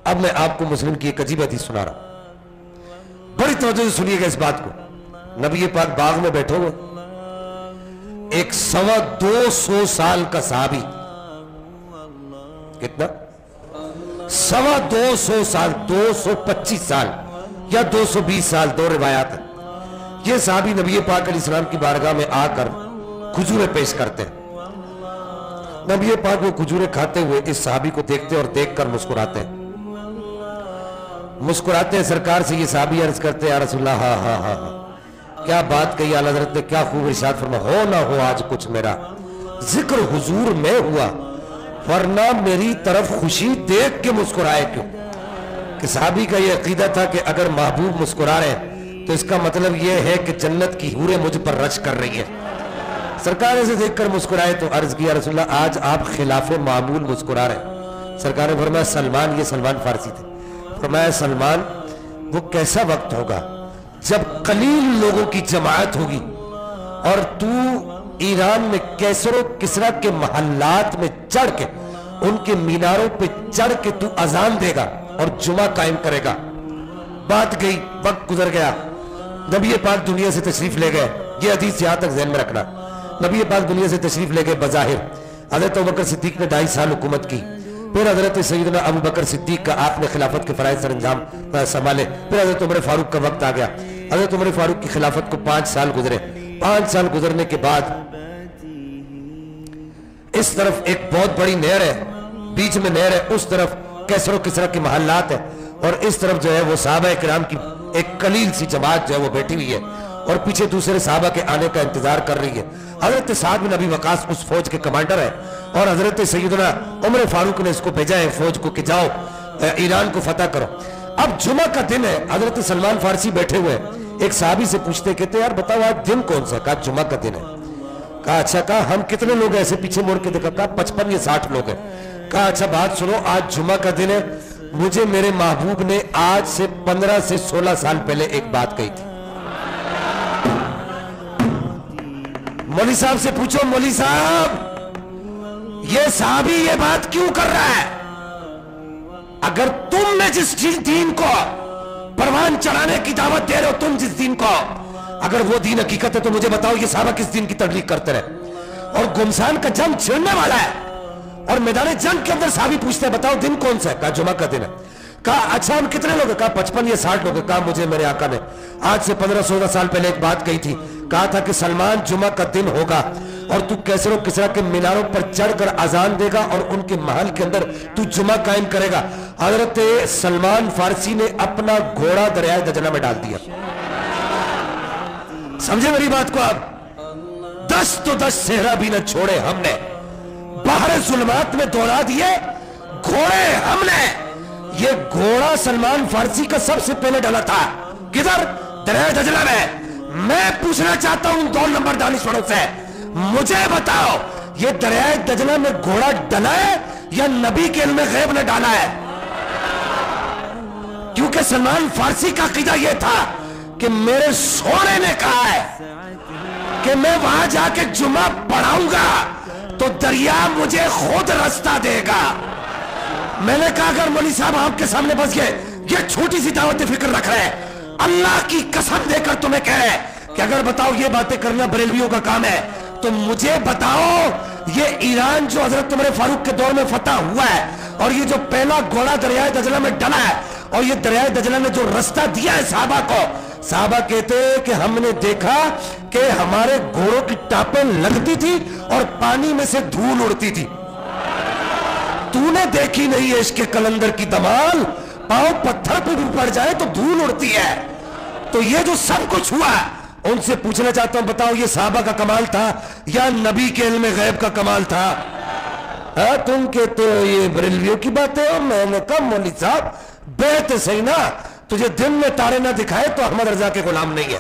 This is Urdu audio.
اب میں آپ کو مسلم کی ایک عجیب حدیث سنا رہا ہوں، بڑی توجہ سے سنیے گا اس بات کو۔ نبی پاک باغ میں بیٹھے ہوئے، ایک 225 سال کا صحابی، کتنا 225 سال، 225 سال یا 220 سال، دو روایات ہیں۔ یہ صحابی نبی پاک علیہ السلام کی بارگاہ میں آ کر کھجوریں پیش کرتے ہیں۔ نبی پاک وہ کھجوریں کھاتے ہوئے اس صحابی کو دیکھتے اور دیکھ کر مسکراتے ہیں۔ مسکراتے ہیں سرکار سے یہ صحابی عرض کرتے ہیں، یا رسول اللہ، ہاں ہاں ہاں ہاں، کیا بات کہی اعلیٰ حضرت نے، کیا خوب ارشاد فرما، ہو نہ ہو آج کچھ میرا ذکر حضور میں ہوا، ورنہ میری طرف خوشی دیکھ کے مسکرائے کیوں۔ کہ صحابی کا یہ عقیدہ تھا کہ اگر محبوب مسکرا رہے ہیں تو اس کا مطلب یہ ہے کہ جنت کی حوریں مجھ پر رش کر رہی ہیں۔ سرکار اسے دیکھ کر مسکرائے تو عرض کیا، رسول اللہ آج آپ خلاف معمول مسکرا رہے ہیں۔ سرکار نے فرمایا سلمان، یہ سلمان فارسی تھے، فرمایا سلمان وہ کیسا وقت ہوگا جب قلیل لوگوں کی جماعت ہوگی اور تو ایران میں کیسر و کسرا کے محلات میں چڑھ کے، ان کے میناروں پہ چڑھ کے تو اذان دے گا اور جمعہ قائم کرے گا۔ بات گئی، وقت گزر گیا، نبی پاک دنیا سے تشریف لے گئے۔ یہ حدیث یہاں تک ذہن میں رکھنا، نبی پاک دنیا سے تشریف لے گئے بظاہر۔ حضرت ابوبکر صدیق نے 2.5 سال حکومت کی، پھر حضرت سیدنا ابوبکر صدیق کا آپ نے خلافت کے فرائض سر انجام سنبھالے، پھر حضرت عمر فاروق کا وقت آ گیا۔ حضرت عمر فاروق کی خلافت کو 5 سال گزرے۔ 5 سال گزرنے کے بعد اس طرف ایک بہت بڑی نہر ہے، بیچ میں نہر ہے، اس طرف کیسر و کسرا کے محلات ہیں، اور اس طرف جو ہے وہ صحابہ کرام کی ایک قلیل سی جماعت جو ہے وہ بیٹھی ہوئی ہے اور پیچھے دوسرے صحابہ کے آنے کا انتظار کر رہی ہے۔ حضرت سعد بن ابی وقاص اس فوج کے کمانڈر ہے اور حضرت سیدنا عمر فاروق نے اس کو بھیجا ہے فوج کو کہ جاؤ ایران کو فتح کرو۔ اب جمعہ کا دن ہے، حضرت سلمان فارسی بیٹھے ہوئے ایک صحابی سے پوچھتے، کہتے یار بتاؤ آج دن کون سا ہے؟ کہا جمعہ کا دن ہے۔ کہا اچھا، کہا ہم کتنے لوگ ہیں؟ ایسے پیچھے مڑ کے دیکھا، کہا 55 یا 60 لوگ ہیں۔ کہا اچھا بات سنو، آج جمعہ کا دن ہے، مجھے میرے محبوب نے آج سے 15 سے 16 سال پہلے ایک بات کہی تھی۔ مولوی صاحب سے پوچھو، مولوی صاحب یہ صحابی یہ بات کیوں کر رہا ہے؟ اگر تم نے جس دین کو پروان چڑھانے کی دعوت دے رہے ہو، تم جس دین کو، اگر وہ دین حقیقت ہے تو مجھے بتاؤ یہ صحابہ کس دین کی تبلیغ کرتے رہے؟ اور گمسان کا جنگ چھڑنے والا ہے اور میدان جنگ کے اندر صحابی پوچھتے ہیں بتاؤ دن کون سا ہے؟ کہا جمعہ کا دن ہے۔ کہا اچھا ہم کتنے لوگ ہیں؟ کہا 55 یا 60 لوگ ہیں۔ کہا مجھے میرے آقا نے آج سے 15-16 سال پہلے ایک بات کہی تھی، کہا تھا کہ سلمان جمعہ کا دن ہوگا اور تو کیسر و کسرا کے میناروں پر چڑھ کر اذان دے گا اور ان کے محل کے اندر تو جمعہ قائم کرے گا۔ حضرت سلمان فارسی نے اپنا گھوڑا دریائے دجلہ میں ڈال دیا۔ سمجھے میری بات کو آپ؟ 10 تو 10 صحرا بھی نہ چھوڑے ہم نے، باہر ظلمات میں دوڑا دیے گھوڑے ہم نے۔ یہ گھوڑا سلمان فارسی کا سب سے پہلے ڈالا تھا، کدھر؟ دریائے دجلہ میں۔ میں پوچھنا چاہتا ہوں 2 نمبر دانشوروں سے، مجھے بتاؤ یہ دریائے دجلہ میں گھوڑا ڈلا ہے یا نبی کے علم غیب نے ڈالا ہے؟ کیونکہ سلمان فارسی کا عقیدہ یہ تھا کہ میرے سونے نے کہا ہے کہ میں وہاں جا کے جمعہ پڑھاؤں گا تو دریا مجھے خود رستہ دے گا۔ میں نے کہا اگر مولوی صاحب آپ کے سامنے بس گئے یہ چھوٹی سی دعوت فکر رکھ رہے ہیں، اللہ کی قسم دے کر تمہیں کہہ رہے کہ اگر بتاؤ یہ باتیں کرنا بریلویوں کا کام ہے تو مجھے بتاؤ یہ ایران جو حضرت عمر فاروق کے دور میں فتح ہوا ہے اور یہ جو پہلا گھوڑا دریائے دجلہ میں ڈلا ہے اور یہ دریائے دجلہ نے جو رستہ دیا ہے صحابہ کو، صحابہ کہتے ہیں کہ ہم نے دیکھا کہ ہمارے گھوڑوں کی ٹاپیں لگتی تھی اور پانی میں سے دھول اڑتی تھی۔ تو نے دیکھی نہیں ہے عشق کلندر کی دمال، پاؤں پتھر پہ بھی پڑ جائے تو دھول اڑتی ہے۔ تو یہ جو سب کچھ ہوا ان سے پوچھنا چاہتا ہوں بتاؤ یہ صحابہ کا کمال تھا یا نبی کے علم غیب کا کمال تھا؟ تم کہتے ہو یہ بریلویوں کی باتیں ہو۔ میں نے کہا مولوی صاحب بیعت صحیح نا، تجھے دن میں تارے نہ دکھائے تو احمد رضا کے غلام نہیں ہے۔